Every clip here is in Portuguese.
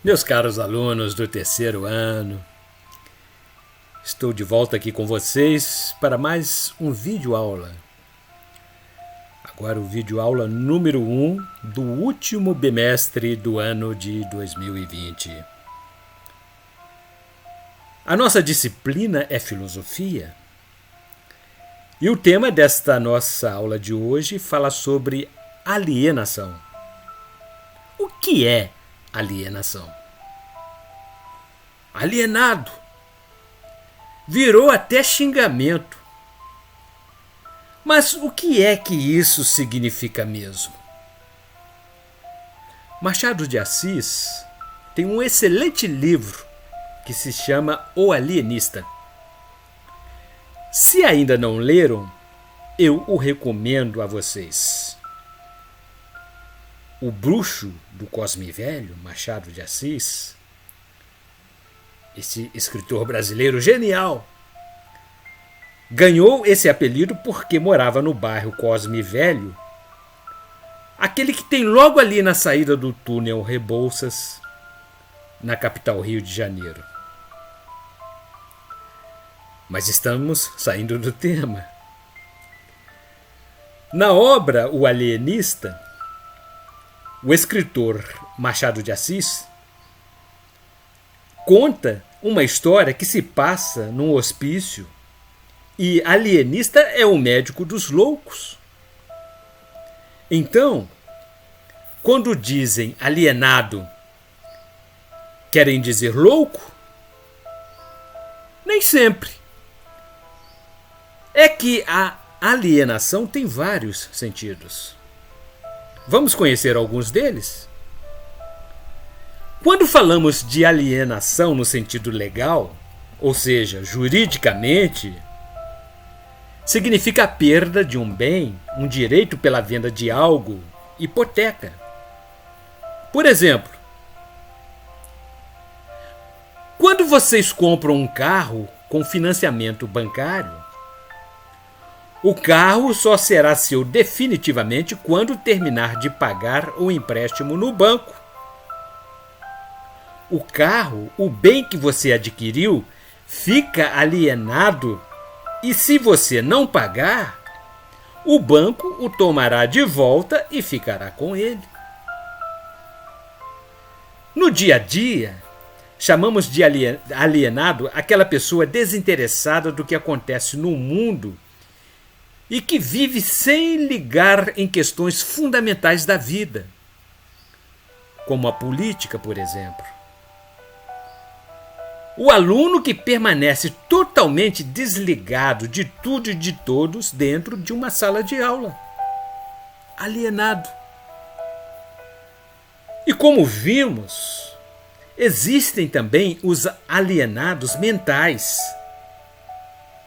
Meus caros alunos do terceiro ano, estou de volta aqui com vocês para mais um vídeo aula. Agora o vídeo aula número 1 do último bimestre do ano de 2020. A nossa disciplina é filosofia. E o tema desta nossa aula de hoje fala sobre alienação. O que é alienação? Alienado. Virou até xingamento. Mas o que é que isso significa mesmo? Machado de Assis tem um excelente livro que se chama O Alienista. Se ainda não leram, eu o recomendo a vocês. O bruxo do Cosme Velho, Machado de Assis, esse escritor brasileiro genial, ganhou esse apelido porque morava no bairro Cosme Velho, aquele que tem logo ali na saída do túnel Rebouças, na capital Rio de Janeiro. Mas estamos saindo do tema. Na obra O Alienista, o escritor Machado de Assis conta uma história que se passa num hospício e alienista é o médico dos loucos. Então, quando dizem alienado, querem dizer louco? Nem sempre. É que a alienação tem vários sentidos. Vamos conhecer alguns deles? Quando falamos de alienação no sentido legal, ou seja, juridicamente, significa a perda de um bem, um direito pela venda de algo, hipoteca. Por exemplo, quando vocês compram um carro com financiamento bancário, o carro só será seu definitivamente quando terminar de pagar o empréstimo no banco. O carro, o bem que você adquiriu, fica alienado e se você não pagar, o banco o tomará de volta e ficará com ele. No dia a dia, chamamos de alienado aquela pessoa desinteressada do que acontece no mundo e que vive sem ligar em questões fundamentais da vida, como a política, por exemplo. O aluno que permanece totalmente desligado de tudo e de todos dentro de uma sala de aula. Alienado. E como vimos, existem também os alienados mentais,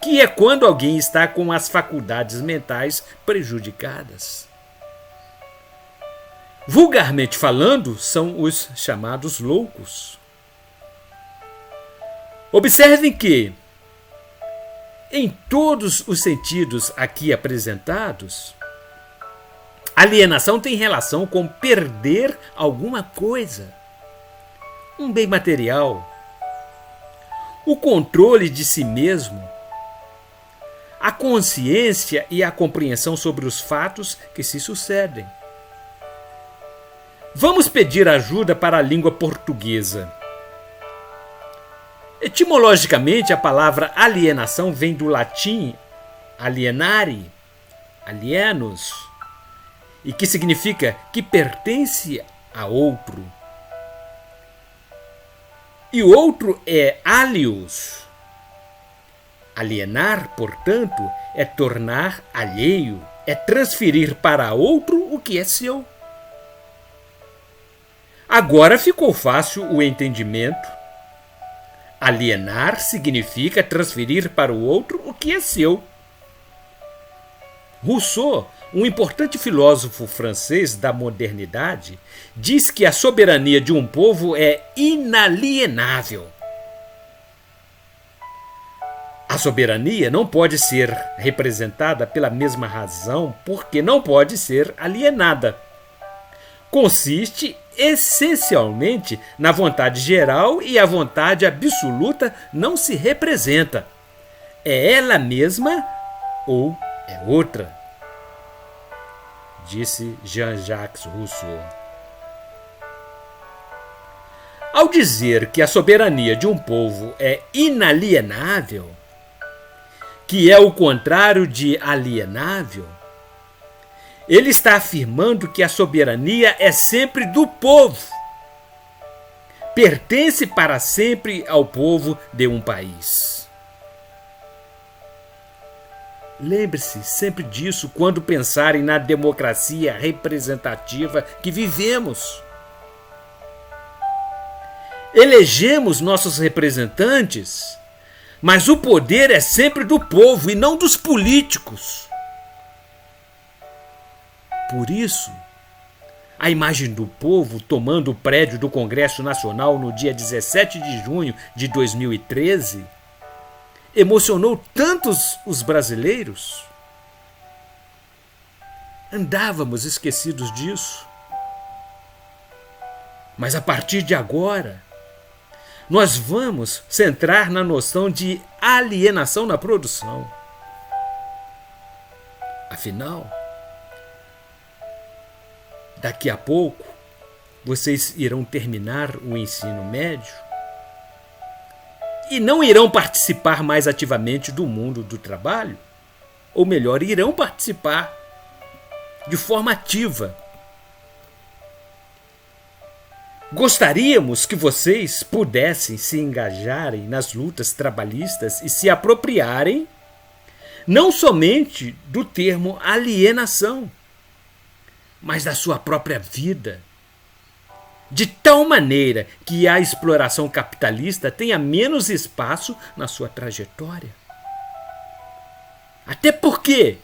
que é quando alguém está com as faculdades mentais prejudicadas. Vulgarmente falando, são os chamados loucos. Observem que, em todos os sentidos aqui apresentados, alienação tem relação com perder alguma coisa, um bem material, o controle de si mesmo, a consciência e a compreensão sobre os fatos que se sucedem. Vamos pedir ajuda para a língua portuguesa. Etimologicamente, a palavra alienação vem do latim alienare, alienus, e que significa que pertence a outro. E o outro é alius. Alienar, portanto, é tornar alheio, é transferir para outro o que é seu. Agora ficou fácil o entendimento. Alienar significa transferir para o outro o que é seu. Rousseau, um importante filósofo francês da modernidade, diz que a soberania de um povo é inalienável. A soberania não pode ser representada pela mesma razão porque não pode ser alienada. Consiste essencialmente na vontade geral e a vontade absoluta não se representa. É ela mesma ou é outra, disse Jean-Jacques Rousseau. Ao dizer que a soberania de um povo é inalienável, que é o contrário de alienável, ele está afirmando que a soberania é sempre do povo, pertence para sempre ao povo de um país. Lembre-se sempre disso quando pensarem na democracia representativa que vivemos. Elegemos nossos representantes, mas o poder é sempre do povo e não dos políticos. Por isso, a imagem do povo tomando o prédio do Congresso Nacional no dia 17 de junho de 2013 emocionou tantos os brasileiros. Andávamos esquecidos disso. Mas a partir de agora, nós vamos centrar na noção de alienação na produção. Afinal, daqui a pouco, vocês irão terminar o ensino médio e não irão participar mais ativamente do mundo do trabalho, ou melhor, irão participar de forma ativa. Gostaríamos que vocês pudessem se engajarem nas lutas trabalhistas e se apropriarem não somente do termo alienação, mas da sua própria vida, de tal maneira que a exploração capitalista tenha menos espaço na sua trajetória. Até porque,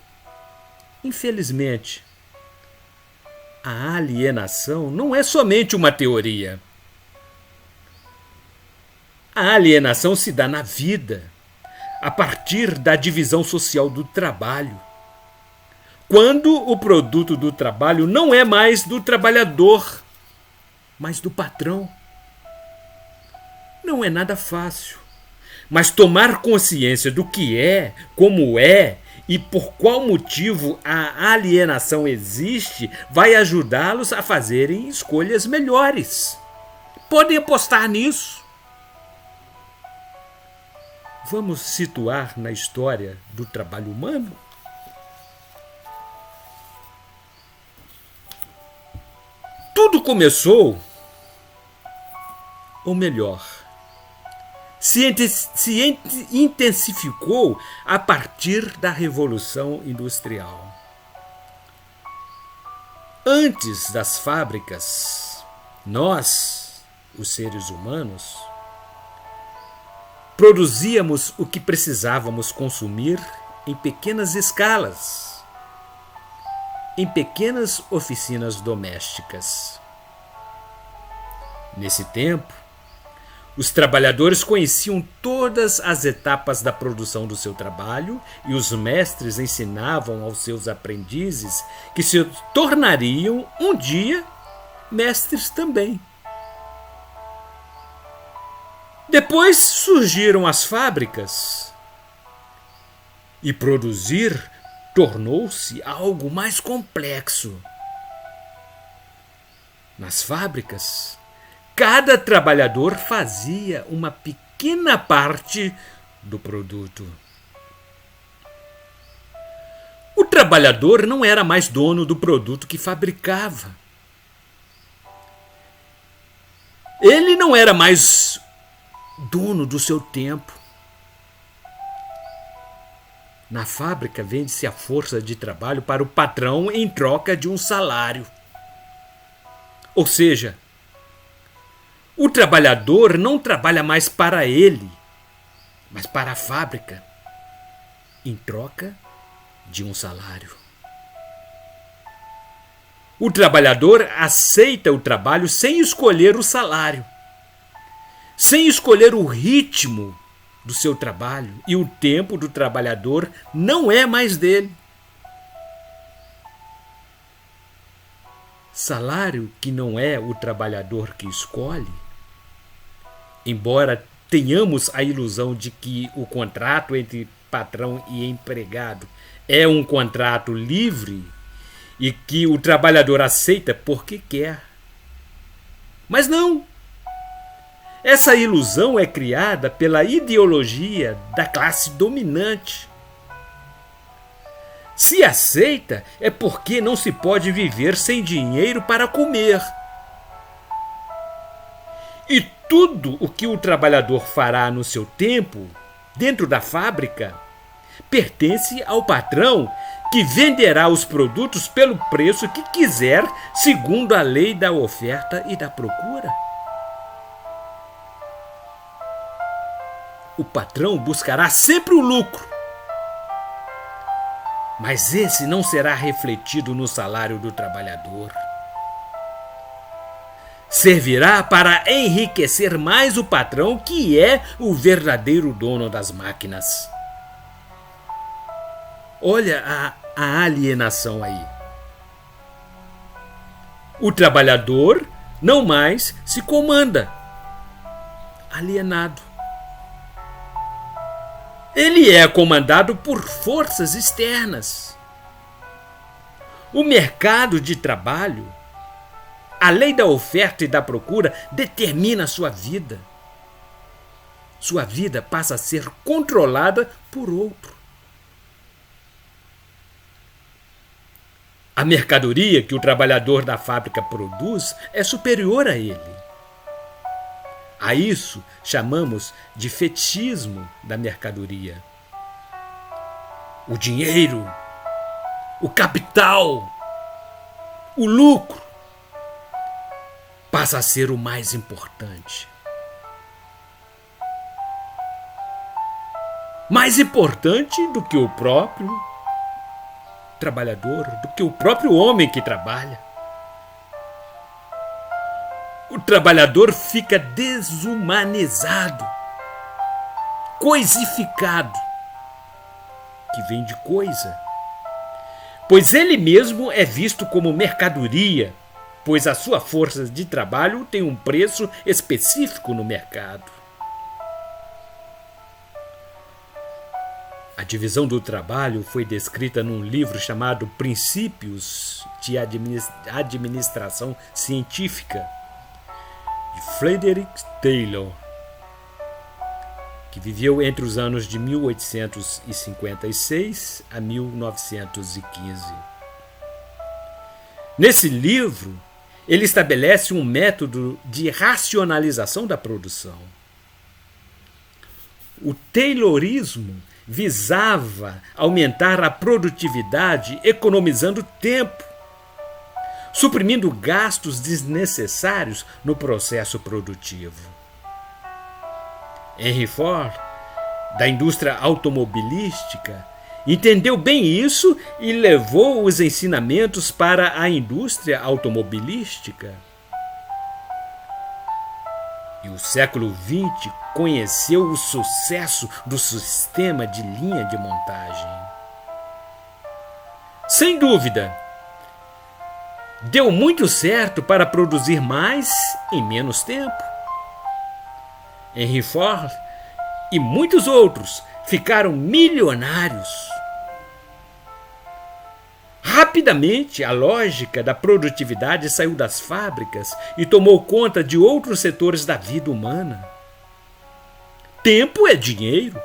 infelizmente, a alienação não é somente uma teoria. A alienação se dá na vida, a partir da divisão social do trabalho. Quando o produto do trabalho não é mais do trabalhador, mas do patrão. Não é nada fácil, mas tomar consciência do que é, como é e por qual motivo a alienação existe vai ajudá-los a fazerem escolhas melhores. Podem apostar nisso. Vamos situar na história do trabalho humano? Tudo começou, ou melhor, se intensificou a partir da Revolução Industrial. Antes das fábricas, nós, os seres humanos, produzíamos o que precisávamos consumir em pequenas escalas, em pequenas oficinas domésticas. Nesse tempo, os trabalhadores conheciam todas as etapas da produção do seu trabalho e os mestres ensinavam aos seus aprendizes que se tornariam um dia mestres também. Depois surgiram as fábricas e produzir tornou-se algo mais complexo. Nas fábricas, cada trabalhador fazia uma pequena parte do produto. O trabalhador não era mais dono do produto que fabricava. Ele não era mais dono do seu tempo. Na fábrica vende-se a força de trabalho para o patrão em troca de um salário. Ou seja, o trabalhador não trabalha mais para ele, mas para a fábrica, em troca de um salário. O trabalhador aceita o trabalho sem escolher o salário, sem escolher o ritmo do seu trabalho, e o tempo do trabalhador não é mais dele. Salário que não é o trabalhador que escolhe. Embora tenhamos a ilusão de que o contrato entre patrão e empregado é um contrato livre e que o trabalhador aceita porque quer. Mas não! Essa ilusão é criada pela ideologia da classe dominante. Se aceita, é porque não se pode viver sem dinheiro para comer. E tudo o que o trabalhador fará no seu tempo, dentro da fábrica, pertence ao patrão, que venderá os produtos pelo preço que quiser, segundo a lei da oferta e da procura. O patrão buscará sempre o lucro, mas esse não será refletido no salário do trabalhador. Servirá para enriquecer mais o patrão, que é o verdadeiro dono das máquinas. Olha a alienação aí. O trabalhador não mais se comanda. Alienado. Ele é comandado por forças externas. O mercado de trabalho, a lei da oferta e da procura, determina a sua vida. Sua vida passa a ser controlada por outro. A mercadoria que o trabalhador da fábrica produz é superior a ele. A isso chamamos de fetichismo da mercadoria. O dinheiro, o capital, o lucro passa a ser o mais importante. Mais importante do que o próprio trabalhador, do que o próprio homem que trabalha. O trabalhador fica desumanizado, coisificado, que vem de coisa, pois ele mesmo é visto como mercadoria, pois a sua força de trabalho tem um preço específico no mercado. A divisão do trabalho foi descrita num livro chamado Princípios de Administração Científica, de Frederick Taylor, que viveu entre os anos de 1856 a 1915. Nesse livro, ele estabelece um método de racionalização da produção. O Taylorismo visava aumentar a produtividade economizando tempo, suprimindo gastos desnecessários no processo produtivo. Henry Ford, da indústria automobilística, entendeu bem isso e levou os ensinamentos para a indústria automobilística. E o século XX conheceu o sucesso do sistema de linha de montagem. Sem dúvida, deu muito certo para produzir mais em menos tempo. Henry Ford e muitos outros ficaram milionários. Rapidamente, a lógica da produtividade saiu das fábricas e tomou conta de outros setores da vida humana. Tempo é dinheiro.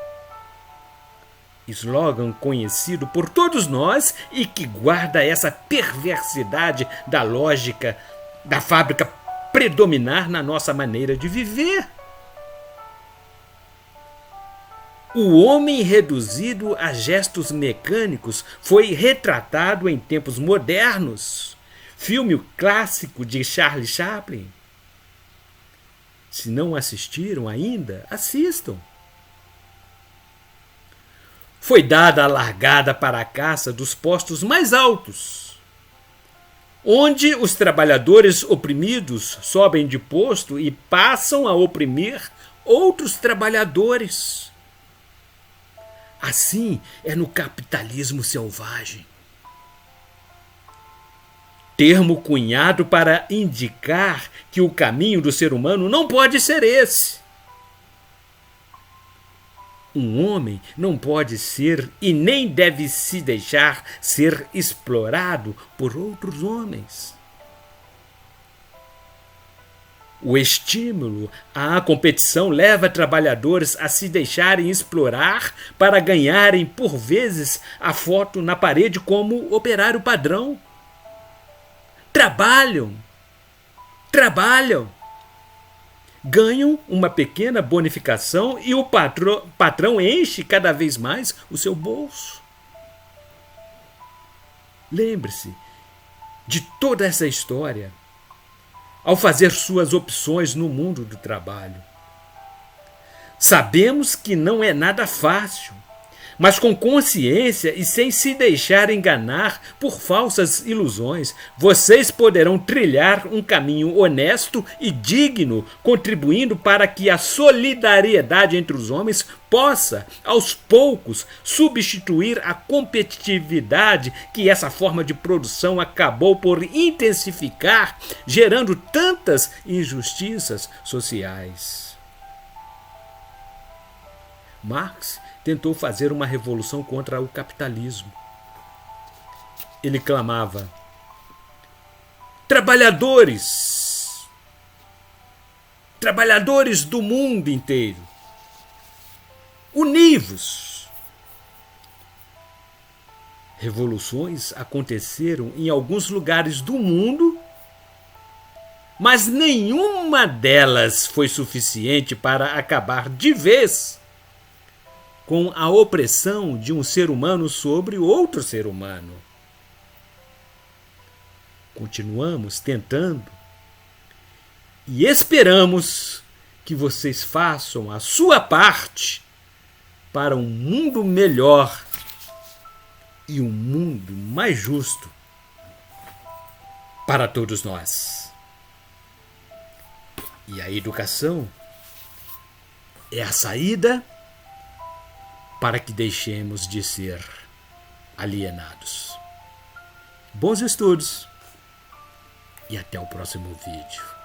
Slogan conhecido por todos nós e que guarda essa perversidade da lógica da fábrica predominar na nossa maneira de viver. O homem reduzido a gestos mecânicos foi retratado em tempos modernos. Filme clássico de Charlie Chaplin. Se não assistiram ainda, assistam. Foi dada a largada para a caça dos postos mais altos, onde os trabalhadores oprimidos sobem de posto e passam a oprimir outros trabalhadores. Assim é no capitalismo selvagem. termo cunhado para indicar que o caminho do ser humano não pode ser esse. Um homem não pode ser e nem deve se deixar ser explorado por outros homens. O estímulo à competição leva trabalhadores a se deixarem explorar para ganharem, por vezes, a foto na parede como operário padrão. Trabalham, ganham uma pequena bonificação e o patrão enche cada vez mais o seu bolso. Lembre-se de toda essa história ao fazer suas opções no mundo do trabalho. Sabemos que não é nada fácil, mas com consciência e sem se deixar enganar por falsas ilusões, vocês poderão trilhar um caminho honesto e digno, contribuindo para que a solidariedade entre os homens possa, aos poucos, substituir a competitividade que essa forma de produção acabou por intensificar, gerando tantas injustiças sociais. Marx tentou fazer uma revolução contra o capitalismo. Ele clamava: trabalhadores do mundo inteiro, univos! Revoluções aconteceram em alguns lugares do mundo, mas nenhuma delas foi suficiente para acabar de vez com a opressão de um ser humano sobre outro ser humano. Continuamos tentando e esperamos que vocês façam a sua parte para um mundo melhor e um mundo mais justo para todos nós. E a educação é a saída para que deixemos de ser alienados. Bons estudos e até o próximo vídeo.